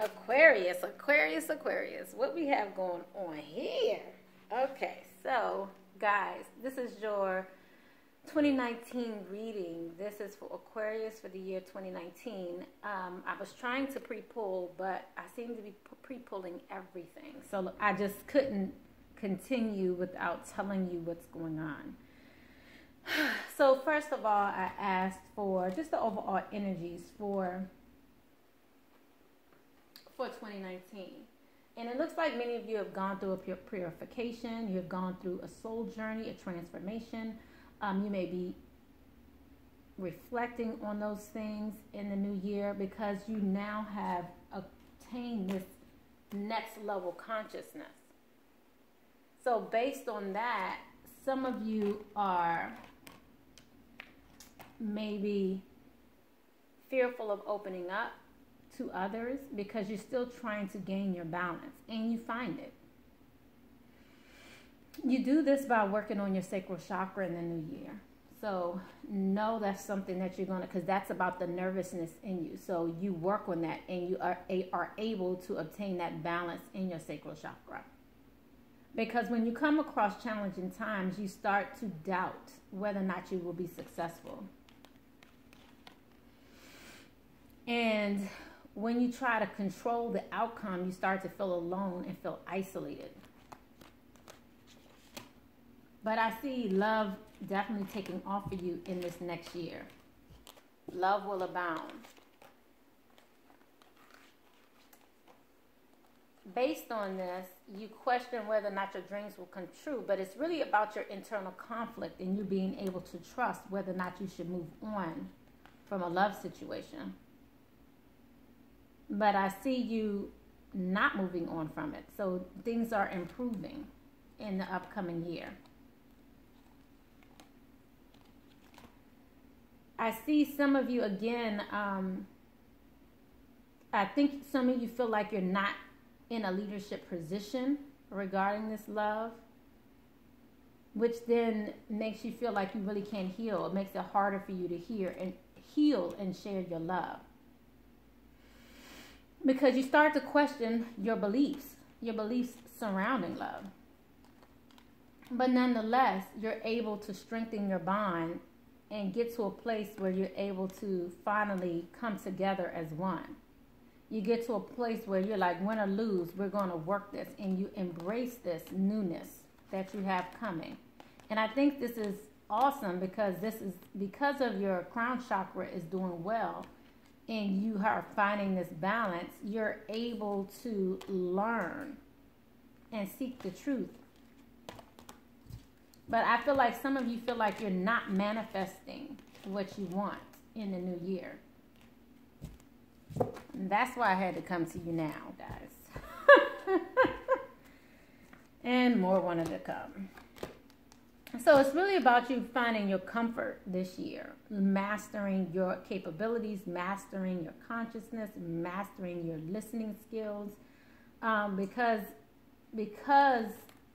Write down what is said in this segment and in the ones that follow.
Aquarius, Aquarius, Aquarius. What we have going on here? Okay, so guys, this is your 2019 reading. This is for Aquarius for the year 2019. I was trying to pre-pull, but I seem to be pre-pulling everything. So I just couldn't continue without telling you what's going on. So first of all, I asked for just the overall energies for 2019. And it looks like many of you have gone through a purification. You have gone through a soul journey, a transformation. You may be reflecting on those things in the new year because you now have obtained this next level consciousness. So based on that, some of you are maybe fearful of opening up to others because you're still trying to gain your balance, and you find it. You do this by working on your sacral chakra in the new year. So know that's something that you're going to, because that's about the nervousness in you. So you work on that, and you are able to obtain that balance in your sacral chakra. Because when you come across challenging times, you start to doubt whether or not you will be successful. And when you try to control the outcome, you start to feel alone and feel isolated. But I see love definitely taking off for you in this next year. Love will abound. Based on this, you question whether or not your dreams will come true, but it's really about your internal conflict and you being able to trust whether or not you should move on from a love situation. But I see you not moving on from it. So things are improving in the upcoming year. I see some of you again, I think some of you feel like you're not in a leadership position regarding this love, which then makes you feel like you really can't heal. It makes it harder for you to heal and share your love. Because you start to question your beliefs surrounding love. But nonetheless, you're able to strengthen your bond and get to a place where you're able to finally come together as one. You get to a place where you're like, win or lose, we're going to work this. And you embrace this newness that you have coming. And I think this is awesome because because of your crown chakra is doing well, and you are finding this balance, you're able to learn and seek the truth. But I feel like some of you feel like you're not manifesting what you want in the new year. And that's why I had to come to you now, guys. And more wanted to come. So it's really about you finding your comfort this year, mastering your capabilities, mastering your consciousness, mastering your listening skills. Because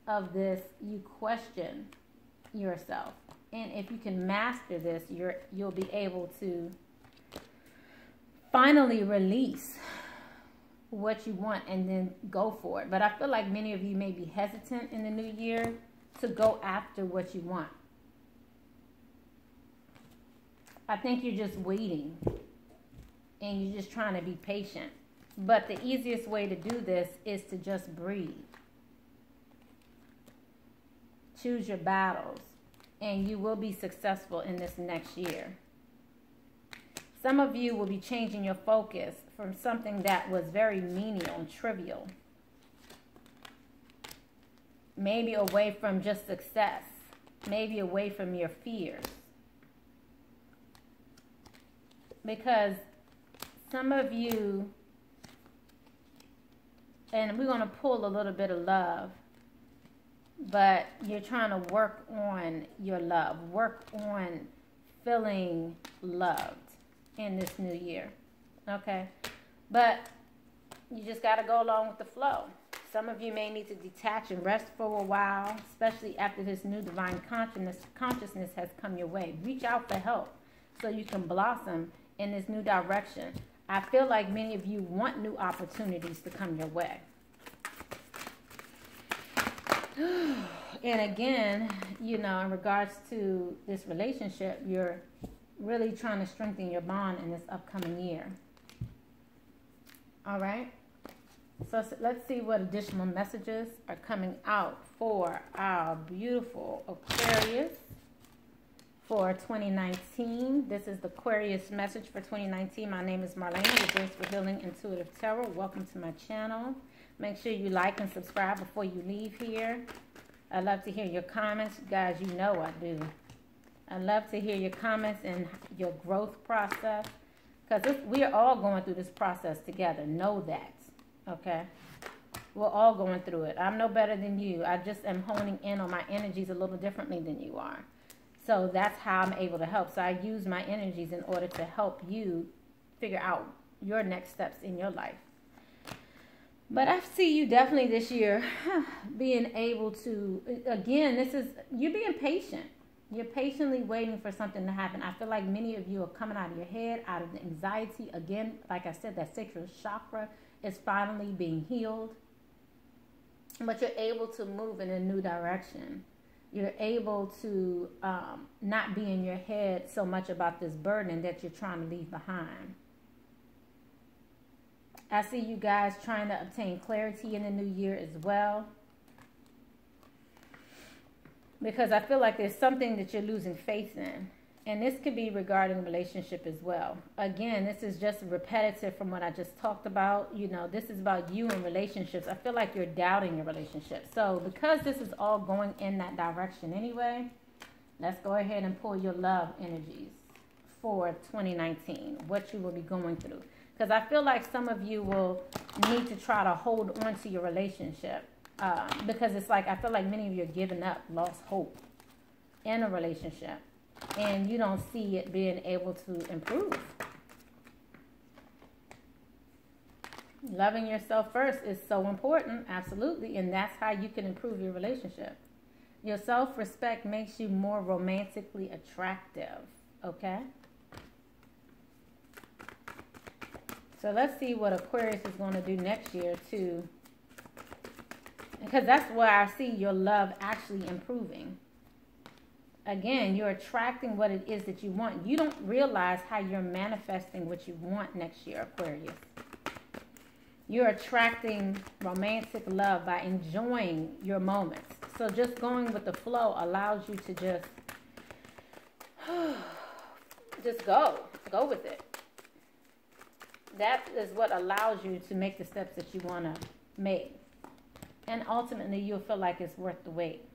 of this, you question yourself. And if you can master this, you'll be able to finally release what you want and then go for it. But I feel like many of you may be hesitant in the new year to go after what you want. I think you're just waiting and you're just trying to be patient. But the easiest way to do this is to just breathe. Choose your battles and you will be successful in this next year. Some of you will be changing your focus from something that was very menial and trivial. Maybe away from just success. Maybe away from your fears. Because some of you, and we're going to pull a little bit of love, but you're trying to work on your love. Work on feeling loved in this new year. Okay? But you just got to go along with the flow. Some of you may need to detach and rest for a while, especially after this new divine consciousness has come your way. Reach out for help so you can blossom in this new direction. I feel like many of you want new opportunities to come your way. And again, you know, in regards to this relationship, you're really trying to strengthen your bond in this upcoming year. All right. So let's see what additional messages are coming out for our beautiful Aquarius for 2019. This is the Aquarius message for 2019. My name is Marlena with Graceful Healing Intuitive Tarot. Welcome to my channel. Make sure you like and subscribe before you leave here. I love to hear your comments. Guys, you know I do. I love to hear your comments and your growth process, because we are all going through this process together. Know that, okay? We're all going through it. I'm no better than you. I just am honing in on my energies a little differently than you are. So that's how I'm able to help. So I use my energies in order to help you figure out your next steps in your life. But I see you definitely this year being able to, again, this is, you're being patient. You're patiently waiting for something to happen. I feel like many of you are coming out of your head, out of the anxiety. Again, like I said, that sacral chakra is finally being healed. But you're able to move in a new direction. You're able to not be in your head so much about this burden that you're trying to leave behind. I see you guys trying to obtain clarity in the new year as well. Because I feel like there's something that you're losing faith in. And this could be regarding relationship as well. Again, this is just repetitive from what I just talked about. You know, this is about you and relationships. I feel like you're doubting your relationship. So because this is all going in that direction anyway, let's go ahead and pull your love energies for 2019. What you will be going through. Because I feel like some of you will need to try to hold on to your relationship. Because it's like, I feel like many of you are giving up, lost hope in a relationship. And you don't see it being able to improve. Loving yourself first is so important, absolutely. And that's how you can improve your relationship. Your self-respect makes you more romantically attractive, okay? So let's see what Aquarius is going to do next year too. Because that's where I see your love actually improving. Again, you're attracting what it is that you want. You don't realize how you're manifesting what you want next year, Aquarius. You're attracting romantic love by enjoying your moments. So just going with the flow allows you to just go with it. That is what allows you to make the steps that you want to make. And ultimately, you'll feel like it's worth the wait.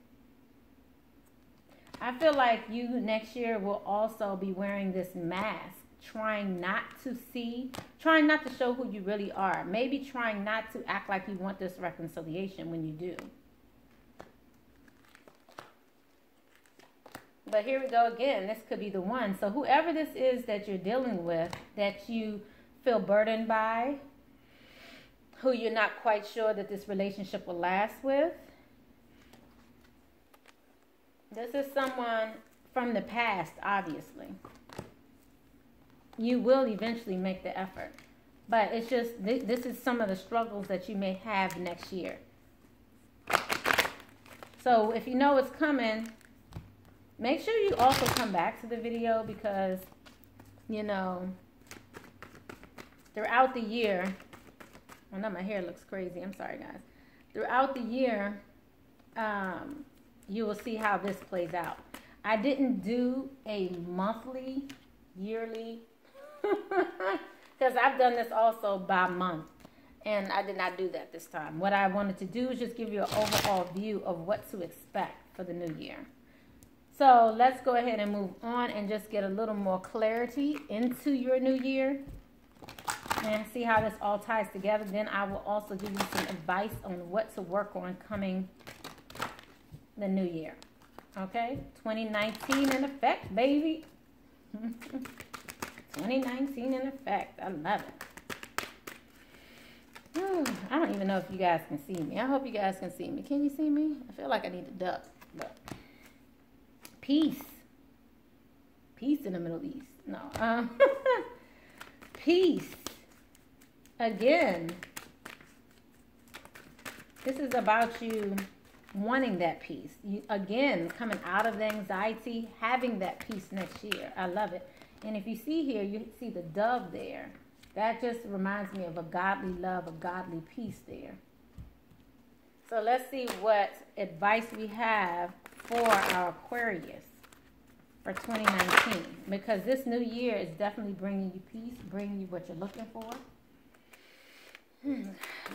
I feel like you next year will also be wearing this mask, trying not to show who you really are. Maybe trying not to act like you want this reconciliation when you do. But here we go again. This could be the one. So whoever this is that you're dealing with, that you feel burdened by, who you're not quite sure that this relationship will last with, this is someone from the past, obviously. You will eventually make the effort. But it's just, this is some of the struggles that you may have next year. So if you know it's coming, make sure you also come back to the video because, you know, throughout the year, I know my hair looks crazy. I'm sorry, guys. Throughout the year, you will see how this plays out. I didn't do a monthly, yearly, because I've done this also by month, and I did not do that this time. What I wanted to do is just give you an overall view of what to expect for the new year. So let's go ahead and move on and just get a little more clarity into your new year and see how this all ties together. Then I will also give you some advice on what to work on coming the new year. Okay? 2019 in effect, baby. 2019 in effect. I love it. I don't even know if you guys can see me. I hope you guys can see me. Can you see me? I feel like I need to duck. But peace. Peace in the Middle East. No. Peace again, this is about you wanting that peace. You, again, coming out of the anxiety, having that peace next year. I love it. And if you see here, you see the dove there. That just reminds me of a godly love, a godly peace there. So let's see what advice we have for our Aquarius for 2019. Because this new year is definitely bringing you peace, bringing you what you're looking for.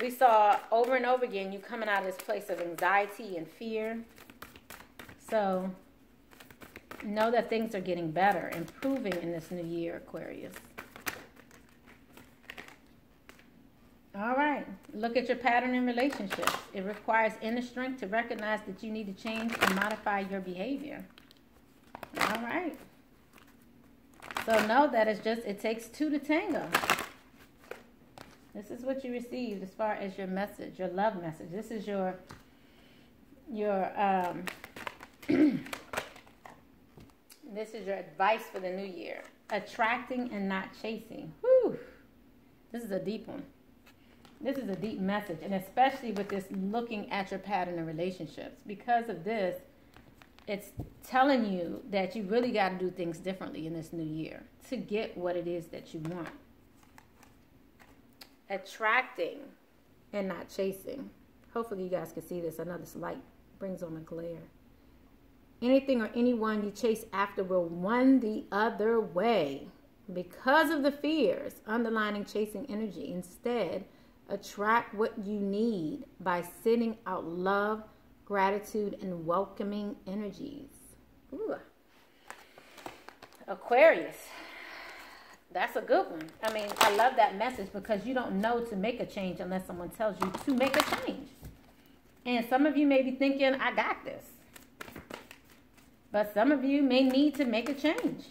We saw over and over again you coming out of this place of anxiety and fear. So know that things are getting better, improving in this new year, Aquarius. All right. Look at your pattern in relationships. It requires inner strength to recognize that you need to change and modify your behavior. All right. So know that it takes two to tango. This is what you received as far as your message, your love message. This is your this is your advice for the new year. Attracting and not chasing. Whew. This is a deep one. This is a deep message, and especially with this looking at your pattern in relationships. Because of this, it's telling you that you really got to do things differently in this new year to get what it is that you want. Attracting and not chasing. Hopefully you guys can see this. I know this light brings on a glare. Anything or anyone you chase after will run the other way because of the fears underlining chasing energy. Instead, attract what you need by sending out love, gratitude, and welcoming energies. Ooh. Aquarius. That's a good one. I mean, I love that message because you don't know to make a change unless someone tells you to make a change. And some of you may be thinking, I got this. But some of you may need to make a change.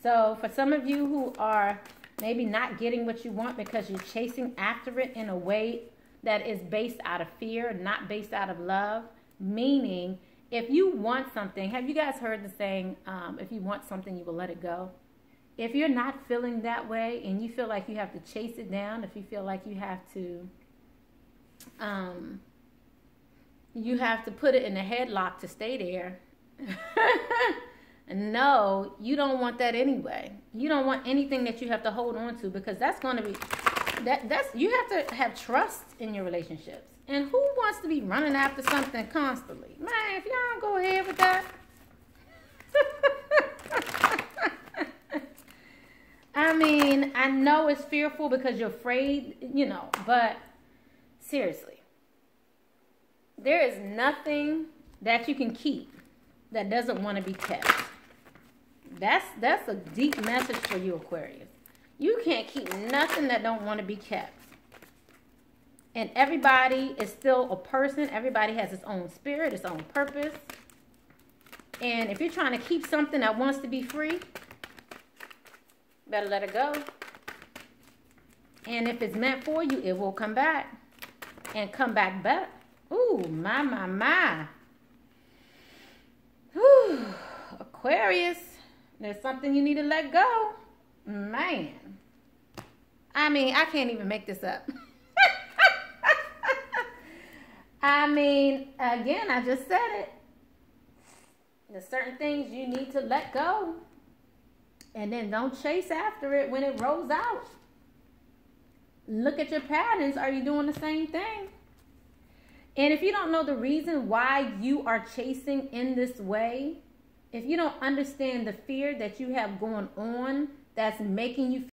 So for some of you who are maybe not getting what you want because you're chasing after it in a way that is based out of fear, not based out of love, meaning if you want something, have you guys heard the saying, if you want something, you will let it go? If you're not feeling that way and you feel like you have to chase it down, if you feel like you have to put it in a headlock to stay there, no, you don't want that anyway. You don't want anything that you have to hold on to because that's going to be, you have to have trust in your relationships. And who wants to be running after something constantly? Man, if y'all don't go ahead with that. I mean, I know it's fearful because you're afraid, you know, but seriously, there is nothing that you can keep that doesn't want to be kept. That's a deep message for you, Aquarius. You can't keep nothing that don't want to be kept. And everybody is still a person. Everybody has its own spirit, its own purpose. And if you're trying to keep something that wants to be free, better let it go. And if it's meant for you, it will come back. And come back better. Ooh, my. Whew. Aquarius, there's something you need to let go. Man. I mean, I can't even make this up. I mean, again, I just said it. There's certain things you need to let go. And then don't chase after it when it rolls out. Look at your patterns. Are you doing the same thing? And if you don't know the reason why you are chasing in this way, if you don't understand the fear that you have going on that's making you